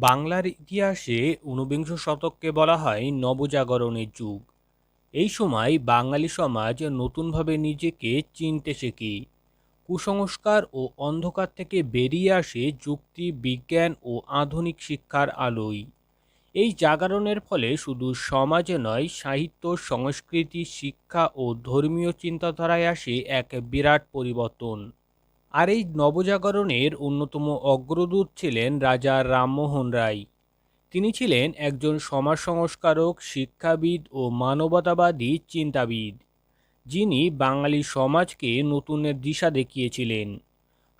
বাংলার ইতিহাসে ঊনবিংশ শতককে বলা হয় নবজাগরণের যুগ। এই সময় বাঙালি সমাজ নতুনভাবে নিজেকে চিনতে শেখে। কুসংস্কার ও অন্ধকার থেকে বেরিয়ে আসে যুক্তি, বিজ্ঞান ও আধুনিক শিক্ষার আলোয়। এই জাগরণের ফলে শুধু সমাজে নয়, সাহিত্য, সংস্কৃতি, শিক্ষা ও ধর্মীয় চিন্তাধারায় আসে এক বিরাট পরিবর্তন। আর এই নবজাগরণের অন্যতম অগ্রদূত ছিলেন রাজা রামমোহন রায়। তিনি ছিলেন একজন সমাজ সংস্কারক, শিক্ষাবিদ ও মানবতাবাদী চিন্তাবিদ, যিনি বাঙালি সমাজকে নতুন দিশা দেখিয়েছিলেন।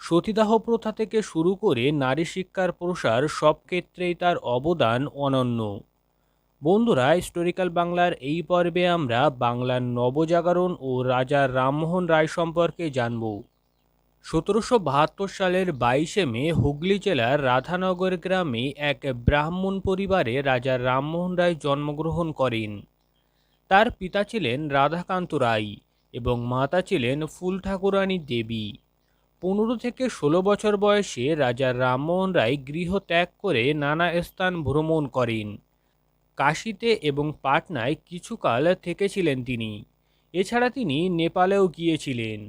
সতীদাহ প্রথা থেকে শুরু করে নারী শিক্ষার প্রসার, সব ক্ষেত্রেই তার অবদান অনন্য। বন্ধুরা, হিস্টোরিক্যাল বাংলার এই পর্বে আমরা বাংলার নবজাগরণ ও রাজা রামমোহন রায় সম্পর্কে জানব। 1772 সালের 22শে মে হুগলি জেলার রাধানগর গ্রামে এক ব্রাহ্মণ পরিবারে রাজা রামমোহন রায় জন্মগ্রহণ করেন। তার পিতা ছিলেন রাধাকান্ত রায় এবং মাতা ছিলেন ফুল ঠাকুরানী দেবী। 15 থেকে 16 বছর বয়সে রাজা রামমোহন রায় গৃহ ত্যাগ করে নানা স্থান ভ্রমণ করেন। কাশীতে এবং পাটনায় কিছুকাল থেকেছিলেন তিনি। এছাড়া তিনি নেপালেও গিয়েছিলেন।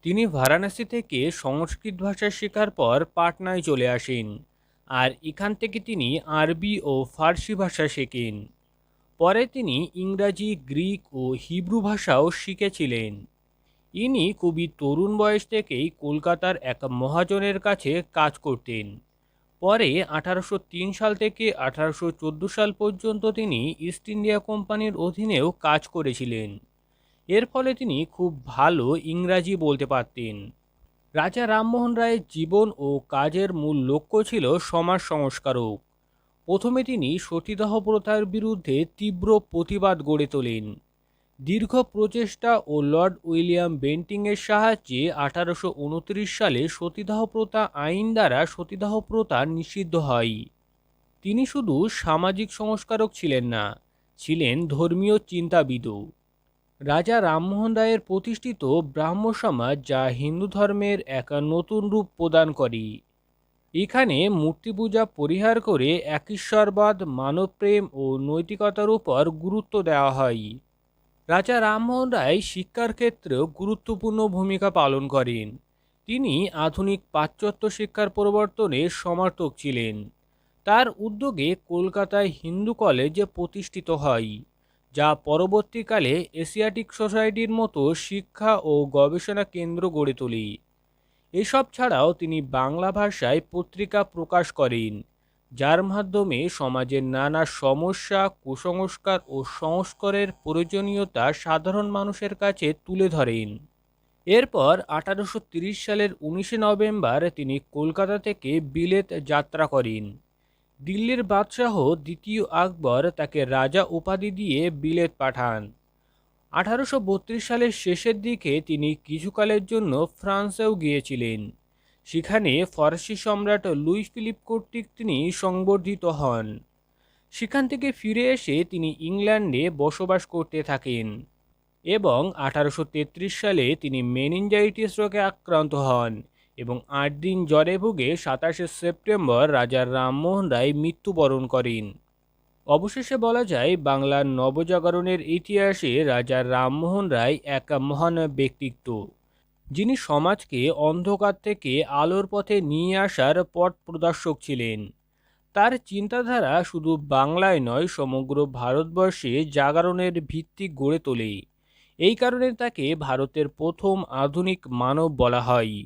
তিনি বারাণসী থেকে সংস্কৃত ভাষা শেখার পর পাটনায় চলে আসেন, আর এখান থেকে তিনি আরবি ও ফার্সি ভাষা শেখেন। পরে তিনি ইংরাজি, গ্রিক ও হিব্রু ভাষাও শিখেছিলেন। ইনি খুবই তরুণ বয়স থেকেই কলকাতার এক মহাজনের কাছে কাজ করতেন। পরে 1803 সাল থেকে 1814 সাল পর্যন্ত তিনি ইস্ট ইন্ডিয়া কোম্পানির অধীনেও কাজ করেছিলেন। এর ফলে তিনি খুব ভালো ইংরাজি বলতে পারতেন। রাজা রামমোহন রায়ের জীবন ও কাজের মূল লক্ষ্য ছিল সমাজ সংস্কারক। প্রথমে তিনি সতীদাহ প্রথার বিরুদ্ধে তীব্র প্রতিবাদ গড়ে তোলেন। দীর্ঘ প্রচেষ্টা ও লর্ড উইলিয়াম বেন্টিংয়ের সাহায্যে 1829 সালে সতীদাহ প্রথা আইন দ্বারা সতীদাহ প্রথা নিষিদ্ধ হয়। তিনি শুধু সামাজিক সংস্কারক ছিলেন না, ছিলেন ধর্মীয় চিন্তাবিদও। রাজা রামমোহন রায়ের প্রতিষ্ঠিত ব্রাহ্ম সমাজ, যা হিন্দু ধর্মের এক নতুন রূপ প্রদান করে। এখানে মূর্তি পূজা পরিহার করে একঈশ্বরবাদ, মানবপ্রেম ও নৈতিকতার উপর গুরুত্ব দেওয়া হয়। রাজা রামমোহন রায় শিক্ষার ক্ষেত্রেও গুরুত্বপূর্ণ ভূমিকা পালন করেন। তিনি আধুনিক পাশ্চাত্য শিক্ষার প্রবর্তনে সমর্থক ছিলেন। তার উদ্যোগে কলকাতায় হিন্দু কলেজ প্রতিষ্ঠিত হয়, যা পরবর্তীকালে এশিয়াটিক সোসাইটির মতো শিক্ষা ও গবেষণা কেন্দ্র গড়ে তোলে। এসব ছাড়াও তিনি বাংলা ভাষায় পত্রিকা প্রকাশ করেন, যার মাধ্যমে সমাজের নানা সমস্যা, কুসংস্কার ও সংস্কারের প্রয়োজনীয়তা সাধারণ মানুষের কাছে তুলে ধরেন। এরপর 1830 সালের 19শে নভেম্বর তিনি কলকাতা থেকে বিলেত যাত্রা করেন। দিল্লির বাদশাহ দ্বিতীয় আকবর তাকে রাজা উপাধি দিয়ে বিলেত পাঠান। 1832 সালের শেষের দিকে তিনি কিছুকালের জন্য ফ্রান্সেও গিয়েছিলেন। সেখানে ফরাসি সম্রাট লুই ফিলিপ কর্তৃক তিনি সংবর্ধিত হন। সেখান থেকে ফিরে এসে তিনি ইংল্যান্ডে বসবাস করতে থাকেন এবং 1833 সালে তিনি মেনিনজাইটিস রোগে আক্রান্ত হন এবং 8 দিন জ্বরে ভুগে 27শে সেপ্টেম্বর রাজা রামমোহন রায় মৃত্যুবরণ করেন। অবশেষে বলা যায়, বাংলার নবজাগরণের ইতিহাসে রাজা রামমোহন রায় এক মহান ব্যক্তিত্ব, যিনি সমাজকে অন্ধকার থেকে আলোর পথে নিয়ে আসার পথ প্রদর্শক ছিলেন। তার চিন্তাধারা শুধু বাংলায় নয়, সমগ্র ভারতবর্ষে জাগরণের ভিত্তি গড়ে তোলে। এই কারণে তাকে ভারতের প্রথম আধুনিক মানব বলা হয়।